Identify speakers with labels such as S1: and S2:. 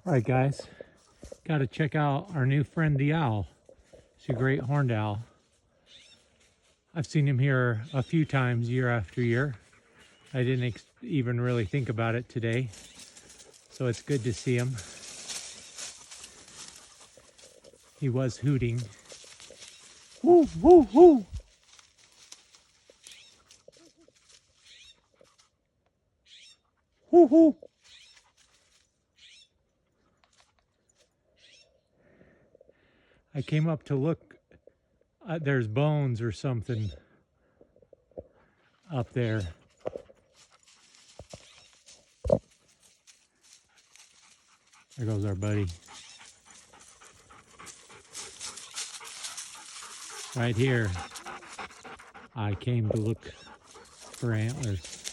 S1: All right, guys, got to check out our new friend, the owl. He's a great horned owl. I've seen him here a few times year after year. I didn't even really think about it today, so it's good to see him. He was hooting. Woo, woo, woo! Woo, woo! I came up to look. There's bones or something up there. There goes our buddy. Right here, I came to look for antlers.